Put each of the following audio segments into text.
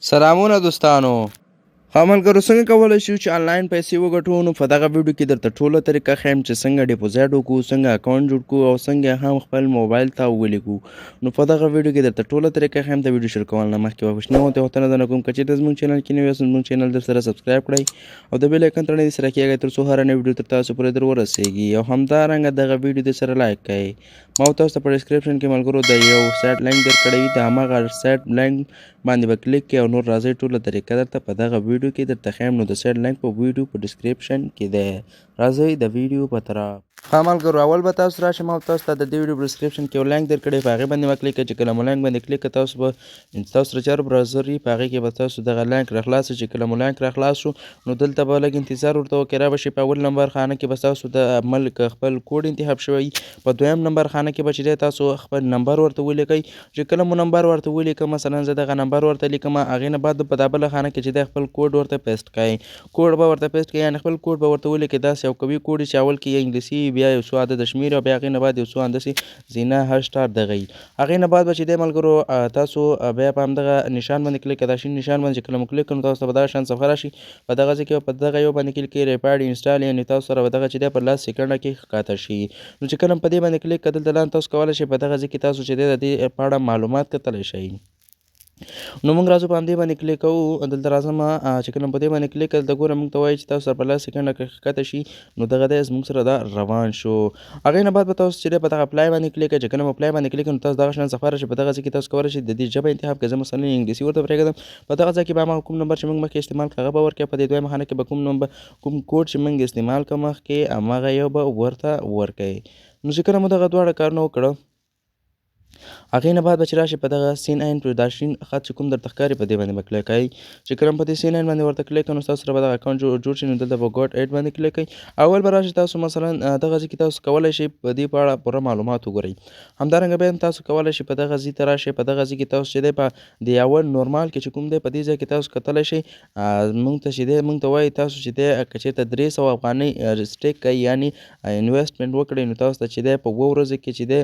سلامونه دوستانو. ملګرو څنګه کولی شو چې آنلاین پیسې وګټو؟ نو په دغه ویډیو کې درته ټوله طریقه ښیم چې څنګه ډیپوزیټ وکړو، څنګه اکاونټ جوړ کړو او څنګه هم خپل موبایل ته ولیکو. نو په دغه ویډیو کې درته ټوله طریقه ښیم. د ویډیو شروع کول نه مخکې یوه کوچنۍ غونډه غوښتنه درنه کوم که چېرته زموږ چینل کې نوي یاست نو زموږ چینل درسره سبسکرایب کړئ او د بیل آیکن تڼۍ سره کېږئ تر څو هره نوې ویډیو تر تاسو پورې در ورسیږي او همدارنګه دغه ویډیو د سره لایک کړئ. ما تاسو ته په ډسکرپشن کې ملګرو د یو سایټ لینک درکړی وي، د هماغه سایټ لینک باندې به کلیک کړئ او نور راځئ ټوله طریقه درته په دغه ویډیو کې درته ښیم. نو د سایټ لینک په ویډیو په ډسکرپشن کې دی، راځئ د ویډیو په طرف. ملګرو اول به تاسو راشئ، ما تاسو ته د دې ویډیو په ډسکرپشن کې یو لینک درکړی، په هغې باندې به کلیک کړئ. چې کله مو لینک باندې کلیک کړئ تاسو به تاسو سره چې هر براوزر وي په هغې کې به تاسو دغه لینک راخلاص شي. چې کله مو لینک راخلاص شو نو دلته به لږ انتظار ورته وکړئ، را به شي. په اول نمبر خانه کې به تاسو د ملک خپل کوډ انتخاب شوی، په دویم نمبر خانه کې به چې دی تاسو خپل نمبر ورته ولیکئ. چې کله مو نمبر ورته ولیکم، مثلا زه دغه نمبر ورته لیکم، هغې نه بعد په دا بله خانه کې چې دی خپل کوډ ورته پیسټ کړئ. کوډ به ورته پیسټ کړئ، یعنې خپل کوډ به ورته ولیکئ. داسې یو قوي کوډ چې اول کې یې انګلیسي، بیا یو څو عدده شمېرې او بیا هغې نه بعد یو څو همداسې زینه هشټار دغه وي. هغې نه بعد به چې دی ملګرو تاسو بیا په همدغه نشان باندې کلیک کړئ، دا شین نشان باندې چې کله مو کلیک کړئ نو تاسو ته به دغه شان صفحه راشي. په دغه ځای کې په دغه یو باندې کلیک کړئ، ریپاډ انسټال، یعنې تاسو سره به دغه چې دی په لس سیکنډه کې ښکته شي. نو چې کله په دې باندې کلیک کړئ دلته لاندې تاسو کولی شئ په دغه ځای کې تاسو چې دی د دې په اړه معلومات کتلی شئ. نو موږ راځو په همدې باندې کلیک کوو. دلته راځم چې کله په دې باندې کلیک کړئ دلته ګوره موږ ته وایي چې تاسو سره په لس سیکنډه کې ښکته شي. نو دغه دی زموږ سره دا روان شو. هغې نه بعد به تاسو چې دی په دغه اپلای باندې کلیک کړئ. چې کله مو اپلای باندې کلیک کړئ نو تاسو دغه شان صفحه راشي. په دغه ځای کې تاسو کولی شئ د دې ژبه انتخاب کړئ. زه مثلا انګلیسي ورته پرېږدم. په دغه ځای کې به هماغه کوم نمبر چې موږ مخکې استعمال کړ هغه به ورکړئ. په دې دویمه خانه کې به کوم کوډ چې موږ استعمال کړ مخکې هماغه یو به ورته ورکړئ. نو چې کله مو دغه دواړه کارونه وکړه هغې نه بعد به چې راشي په دغه سین عین په دا شین خط چې کوم درته ښکاري په دې باندې به کلیک کوئ. چې کله په دې سین عین باندې ورته کلیک کړئ نو ستاسو سره به دغه اکاونټ جوړ شي. نو دلته به ګوټ ایډ باندې کلیک کوئ. اول به راشي تاسو مثلا دغه ځای کې تاسو کولی شئ په دې په اړه پوره معلومات وګورئ. همدارنګه بیا هم تاسو کولی شئ په دغه ځای ته راشئ. په دغه ځای کې تاسو چې دی په د اول نورمال کې چې کوم دی په دې ځای کې تاسو کتلی شئ. موږ ته چې دی موږ ته وایي تاسو چې دی که چېرته 300 افغانۍ سټیک کوئ یعنې انویسټمنټ وکړئ نو تاسو ته چې دی په 2 ورځو کې چې دی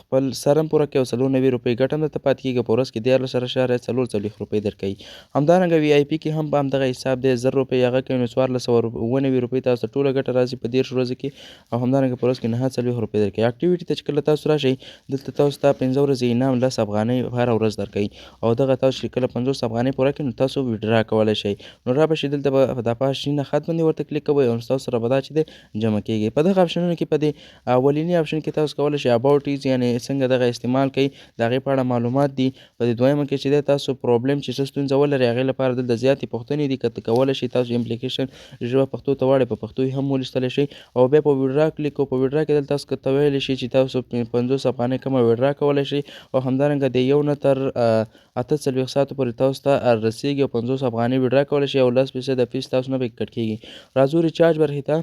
خپل سر هم پوره کړئ او 94 روپۍ ګټه هم درته پاتې کېږي. په ورځ کې 14.44 روپۍ درکوي. همدارنګه وي آی پي کې هم په همدغه حساب دی 1000 روپۍ هغه کوي نو 1490 روپۍ تاسو ته ټوله ګټه راځي په 13 ورځو کې. او همدارنګه په ورځ کې 49 روپۍ درکوي. اکټیویټي ته چې کله تاسو راشئ دلته تاسو ته 15 ورځې انعام 10 افغانۍ هره ورځ درکوي. او دغه تاسو چې کله 50 افغانۍ پوره کړئ نو تاسو ویډرا کولی شئ. نو را به شي دلته به دا په شین خط باندې ورته کلیک کوئ او تاسو سره به دا چې دی جمع کېږي. په دغه اپشنونو کې په دې اولینی اپشن کې تاسو کولی شئ اباوټ ایز یعنې څنګه دغه استعمال کوئ د هغې په اړه معلومات دي. په دې دویمه کې چې دی تاسو پروبلم چې څه ستونزه ولرئ هغې لپاره دلته زیاتې پوښتنې دي. که کولی شئ تاسو اپلیکیشن ژبه پښتو ته واړئ په پښتو یې هم ولوستلی شئ. او بیا په ویډرا کلیک کوو. په ویډرا کې دلته تاسو ته ویلی شي چې تاسو 50 افغانۍ کومه ویډرا کولی شئ. او همدارنګه د 1 نه تر 48 ساعتو پورې تاسو ته رسیږي او 50 افغانۍ ویډرا کولی شئ او 10% فیس تاسو نه پکې کټ کېږي. راځو ریچارج برخې ته.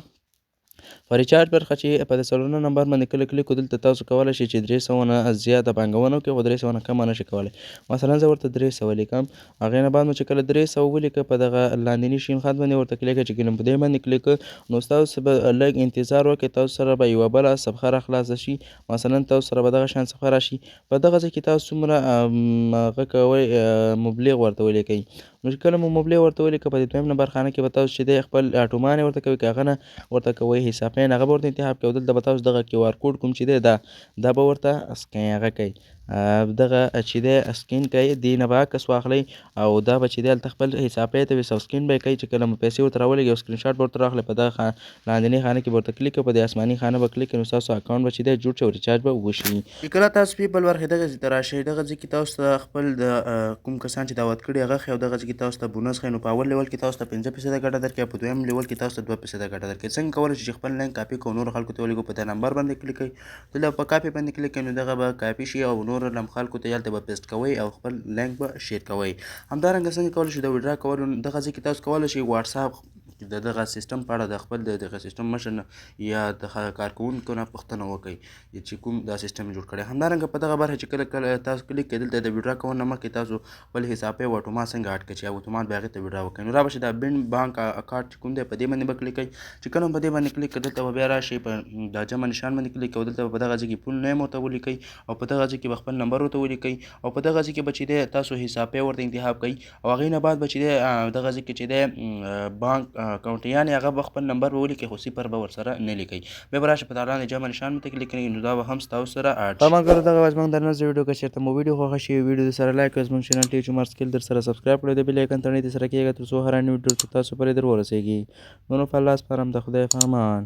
په ریچارج برخه چې په 4 نمبر باندې کله کلیک وکړو دلته تاسو کولی شئ چې 300 نه زیاته پانګونه وکړئ خو 300 نه کمه نشئ کولی. مثلا زه ورته 300 لیکم. هغې نه بعد مو چې کله 300 ولیکه په دغه لاندیني شین خط باندې ورته کلیک کړئ. چې کله په دې باندې کلیک کړئ نو تاسو به لږ انتظار وکړئ. تاسو سره به یوه بله صفحه راخلاصه شي. مثلا تاسو سره به دغه شان صفحه راشي. په دغه ځای کې تاسو څومره هغه کوئ مبلغ ورته ولیکئ. نو چې کله مو مبلغ ورته ولیکه په دې دویم نمبر خانه کې به تاسو چې دی خپل اټومان یې ورته کوئ که هغه نه ورته کوئ حساب پین هغه به ورته انتخاب کړئ. او دلته به تاسو دغه کیو آر کوډ کوم چې دی دا به ورته سکین هغه کوئ دغه چې دی سکین کوئ. دې نه به عکس واخلئ او دا به چې دی هلته خپل حساب پی ته وي او سکین به یې کوئ. چې کله مو پیسې ورته راولېږي یو سکرین شاټ به ورته راخلئ. په دغه لاندنۍ خانه کې به ورته کلیک کړئ. په دې اسماني خانه به کلیک کړئ نو ستاسو اکاونټ به چې دی جوړ شي او ریچارج به وشي. چې کله تاسو بل برخې دغه ځای ته راشئ دغه ځای کې تاسو ته خپل د کوم کسان چې دعوت کړي هغه ښیي او دغه ځای کې تاسو ته بونس ښیي. نو په اول لیول کې تاسو ته 15% ګټه درکوي او په دویم لیول کې تاسو ته 2% ګټه درکوي. څنګه کولی شئ چې خپل لینک کاپي کړو نورو خلکو ته ولیږو؟ په دې نمبر باندې کلیک کوئ. دلته په کاپي باندې کلیک کوئ نو دغه به کاپي شي او نور خلکو ته هلته به پیسټ کوئ او خپل لینک به شیر کوئ. همدارنګه څنګه کولی شئ د ویډرا کولو دغه ځای کې تاسو کولی شئ واتساپ د دغه سیستم په اړه د خپل د دغه سیستم مشر نه یا د کارکوونکو نه پوښتنه وکړئ چې کوم دا سیستم جوړ کړی. همدارنګه په دغه برخه چې کله تاسو کلیک کړئ دلته د ویډرا کولو نه مخکې تاسو خپل حساب پې او اتومات څنګه اډ کړئ چې اتومات بیا هغې ته ویډرا وکړئ. نو را به شي دا بانک اکاونټ چې کوم دی په دې باندې به کلیک کړئ. چې کله په دې باندې کلیک کړئ دلته به بیا راشئ په دا جمع نشان باندې کلیک کوئ. دلته به په دغه ځای کې فول نیم ورته ولیکئ او په دغه ځای کې به خپل نمبر ورته ولیکئ او په دغه ځای کې به چې دی تاسو حساب پې ورته انتخاب کړئ او هغې نه بعد به چې دی دغه ځای کې چې دی بانک اکاونټ یعنې هغه به خپل نمبر به ولیکئ خو صفر به ورسره نه لیکئ. بیا به راشئ په دا لاندې جمع نشان باندې کلیک کړئ نو دا به هم ستاسو سره اډ شي. ملګرو دغه وه زموږ د نن ویډیو که چېرته مو ویډیو خوښه شي ویډیو درسره لایک کړئ. زموږ چینل ټي چمار سکیل درسره سبسکرایب کړئ د بیل ایکن تڼۍ درسره کېږده تر څو هره نوې ویډیو تاسو پورې در ورسیږي. نو په الله سپارم د خدای په امان.